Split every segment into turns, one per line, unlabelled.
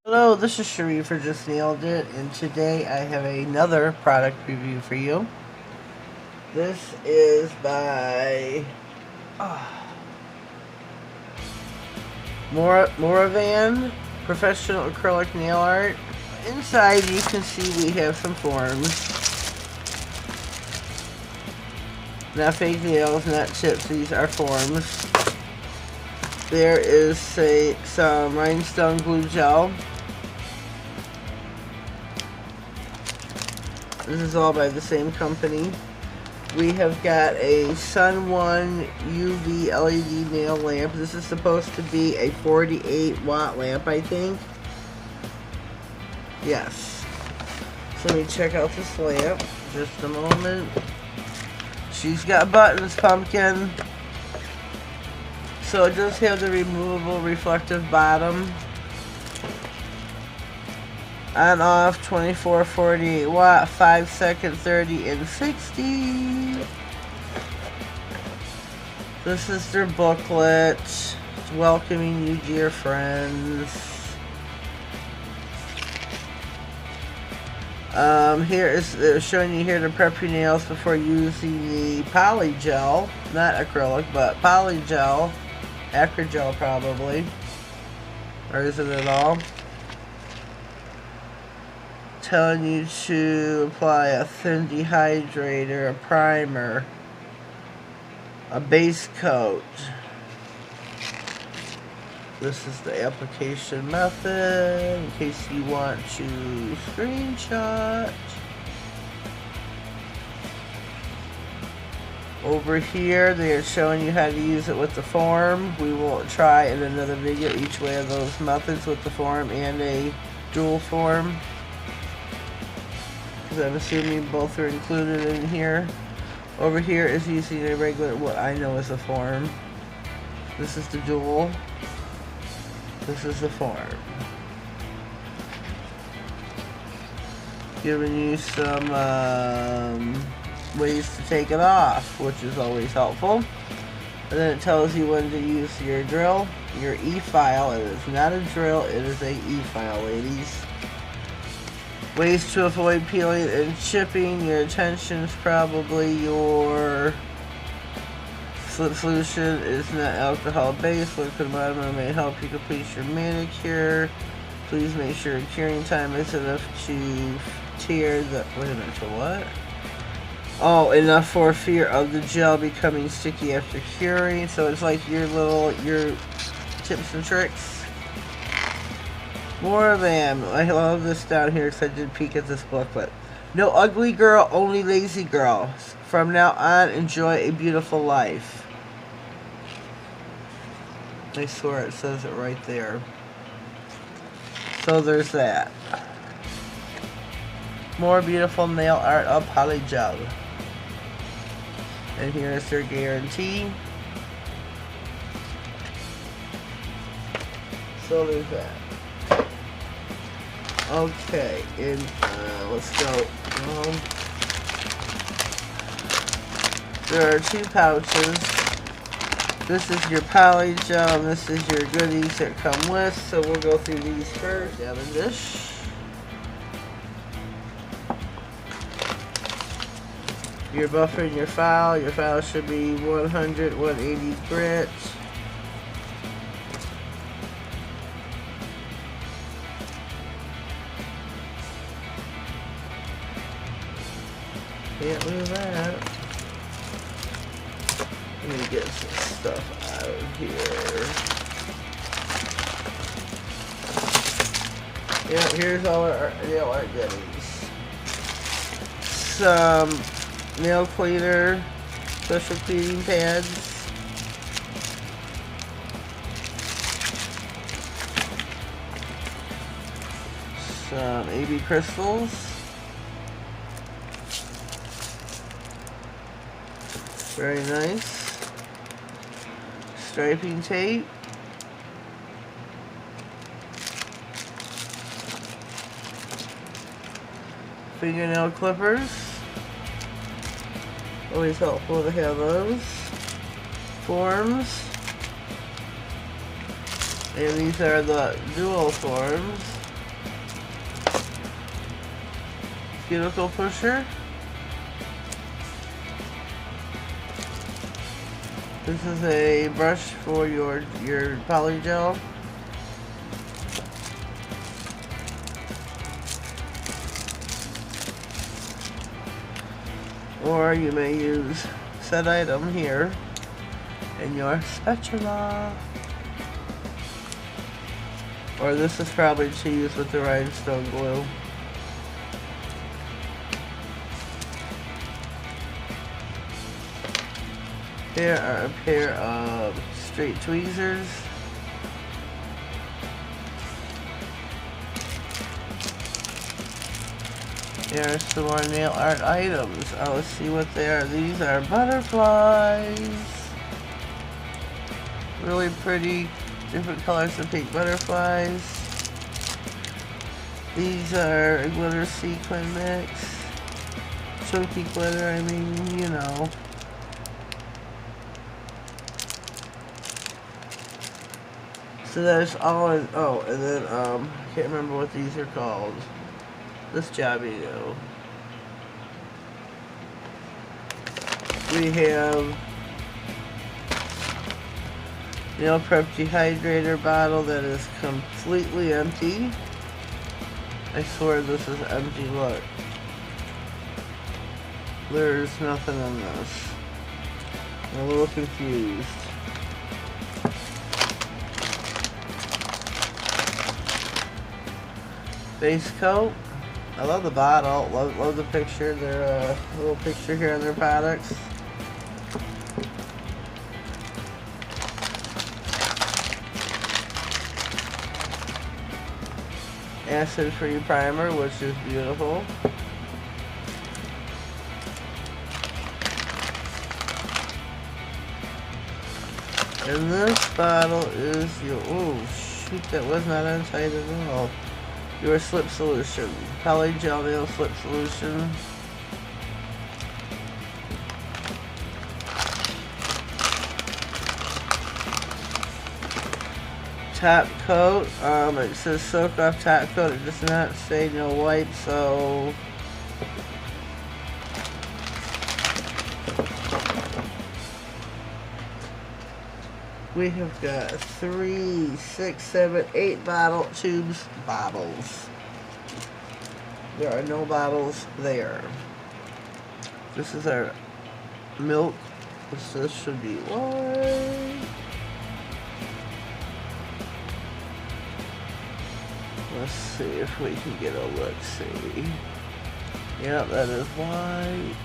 Hello, this is Cherie for Just Nailed It, and today I have another product review for you. This is by Morovan Professional Acrylic Nail Art. Inside you can see we have some forms. Not fake nails, not chips, these are forms. There is some rhinestone glue gel. This is all by the same company. We have got a Sun 1 UV LED nail lamp. This is supposed to be a 48 watt lamp, I think. Yes. So let me check out this lamp. Just a moment. She's got buttons, pumpkin. So it does have the removable reflective bottom. On off, 24, 48 watt, 5 second, 30, and 60. This is their booklet. It's welcoming you, dear friends. Here is showing you here to prep your nails before using the polygel, not acrylic, but polygel, acrygel probably, or is it at all? Telling you to apply a thin dehydrator, a primer, a base coat. This is the application method in case you want to screenshot. Over here they are showing you how to use it with the form. We will try in another video each way of those methods with the form and a dual form. I'm assuming both are included in here. Over here is using a regular, what I know is a form. This is the dual. This is the form. Giving you some ways to take it off, which is always helpful. And then it tells you when to use your drill, your E-file. It is not a drill, it is a E-file, ladies. Ways to avoid peeling and chipping. Your attention is probably your slip solution is not alcohol based. Liquid monomer may help you complete your manicure. Please make sure your curing time is enough to tear the, wait a minute, for what? Oh, enough for fear of the gel becoming sticky after curing. So it's like your tips and tricks. More of them. I love this down here because I did peek at this booklet. No ugly girl, only lazy girl. From now on, enjoy a beautiful life. I swear it says it right there. So there's that. More beautiful nail art of polygel. And here is their guarantee. So there's that. Okay, and let's go. There are two pouches. This is your polygel, and this is your goodies that come with. So we'll go through these first. Down in this. Your buffer and your file. Your file should be 100, 180 grit. Can't move that. Let me get some stuff out of here. Yeah, here's all our nail art goodies. Some nail cleaner, special cleaning pads. Some AB crystals. Very nice. Striping tape. Fingernail clippers. Always helpful to have those. forms. And these are the dual forms. Cuticle pusher. This is a brush for your polygel. Or you may use said item here in your spatula. Or this is probably to use with the rhinestone glue. Here are a pair of straight tweezers. There are some more nail art items. Oh, let's see what they are. These are butterflies. Really pretty, different colors of pink butterflies. These are a glitter sequin mix. Chunky glitter, I mean, you know. So there's all in, oh, and then, I can't remember what these are called. This job, you know. We have nail prep dehydrator bottle that is completely empty. I swear this is empty, look. There's nothing in this. I'm a little confused. Base coat. I love the bottle. Love the picture. Their little picture here on their products. Acid-free primer, which is beautiful. And this bottle is your, oh shoot, that was not untied at all. Your slip solution. Polygel nail slip solution. Top coat. It says soak off top coat. It does not say no wipe, so we have got 3, 6, 7, 8 bottle tubes. Bottles. There are no bottles there. This is our milk. This should be white. Let's see if we can get a look-see. Yep, that is white.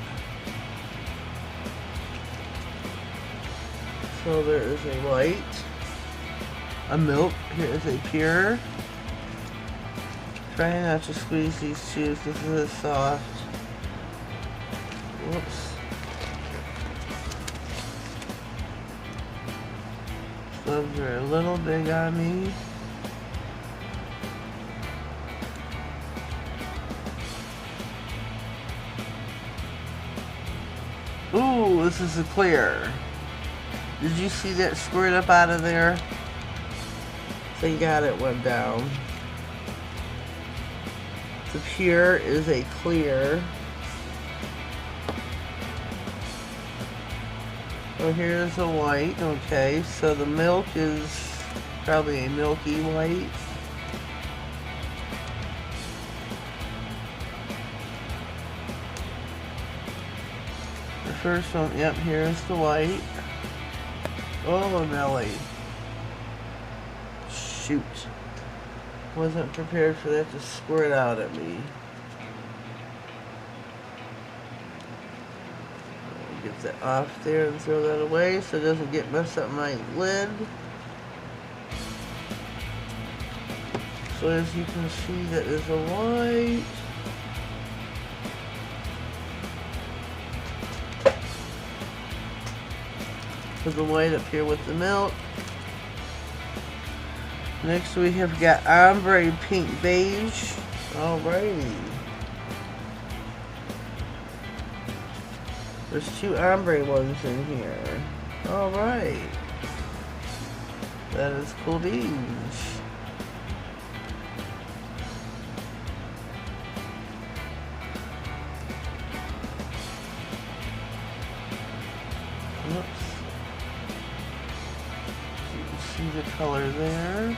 So there is a white, a milk, here is a pure. Try not to squeeze these tubes, this is soft. Whoops. Those are a little big on me. Ooh, this is a clear. Did you see that squirt up out of there? Thank God it went down. The pure is a clear. Oh, here's a white. Okay, so the milk is probably a milky white. The first one, yep, here's the white. Oh, Nelly. Shoot. Wasn't prepared for that to squirt out at me. Get that off there and throw that away so it doesn't get messed up my lid. So as you can see, that is a white. Put the white up here with the milk. Next we have got ombre pink beige. Alrighty. There's 2 ombre ones in here. Alright. That is cool beans. Oops. You can see the color there.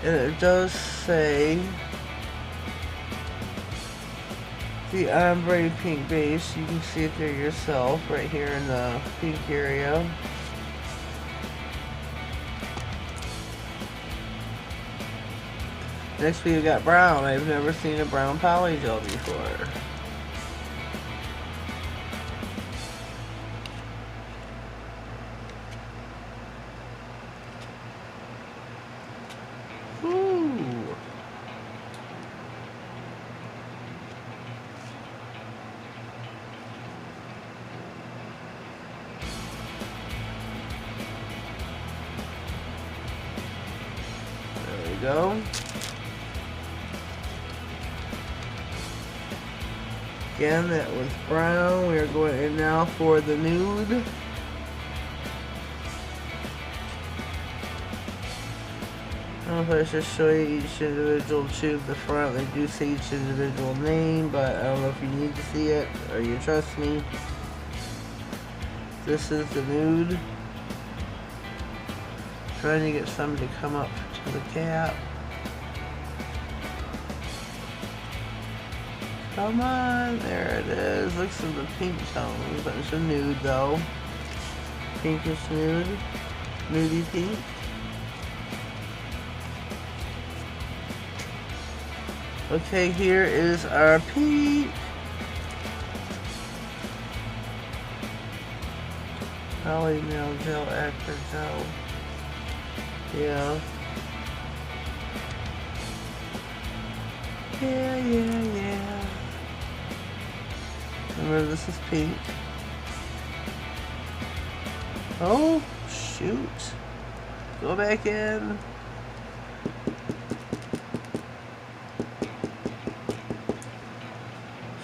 And it does say the ombre pink base. You can see it there yourself right here in the pink area. Next we got brown. I've never seen a brown polygel before. Go. Again, that was brown. We are going in now for the nude. I don't know if I should show you each individual tube. The front, they do say each individual name, but I don't know if you need to see it or you trust me. This is the nude. Trying to get somebody to come up to the cap. Come on, there it is. Looks like the pink tones, but it's a nude though. Pinkish nude. Nudie pink. Okay, here is our pink. Poly nail gel, actor gel. Yeah. Yeah. Remember, this is pink. Oh, shoot. Go back in.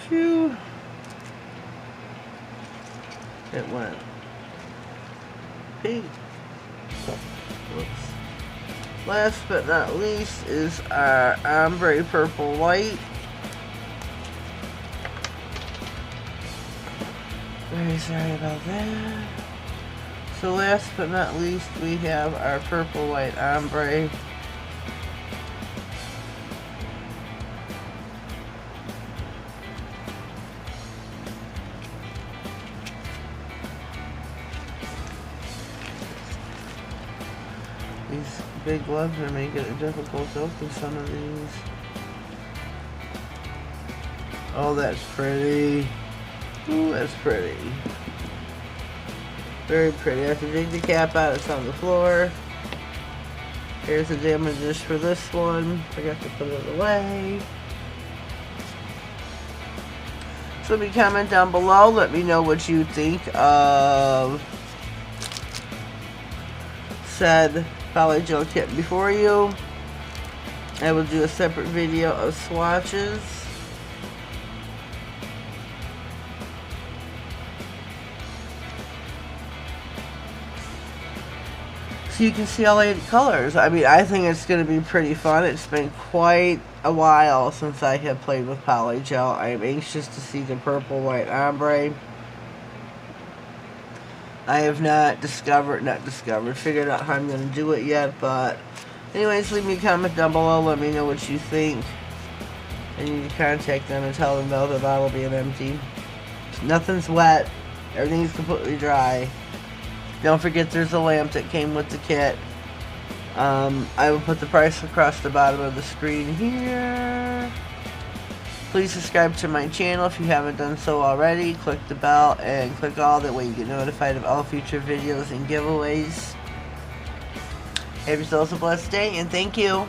Phew. It went pink. Whoops. Last but not least is our ombre purple white. Very sorry about that. So last but not least we have our purple white ombre. These big gloves are making it difficult to open some of these. Oh, that's pretty. Ooh, that's pretty. Very pretty. I have to take the cap out, it's on the floor. Here's the damages for this one. Forgot to put it away. So leave me a comment down below. Let me know what you think of said polygel kit before you. I will do a separate video of swatches. So you can see all the colors. I mean, I think it's going to be pretty fun. It's been quite a while since I have played with polygel. I am anxious to see the purple white ombre. I have not figured out how I'm going to do it yet, but anyways, leave me a comment down below. Let me know what you think. And you can contact them and tell them no, the bottle will be empty. Nothing's wet. Everything's completely dry. Don't forget there's a lamp that came with the kit. I will put the price across the bottom of the screen here. Please subscribe to my channel if you haven't done so already. Click the bell and click all, that way you get notified of all future videos and giveaways. Have yourselves a blessed day, and thank you.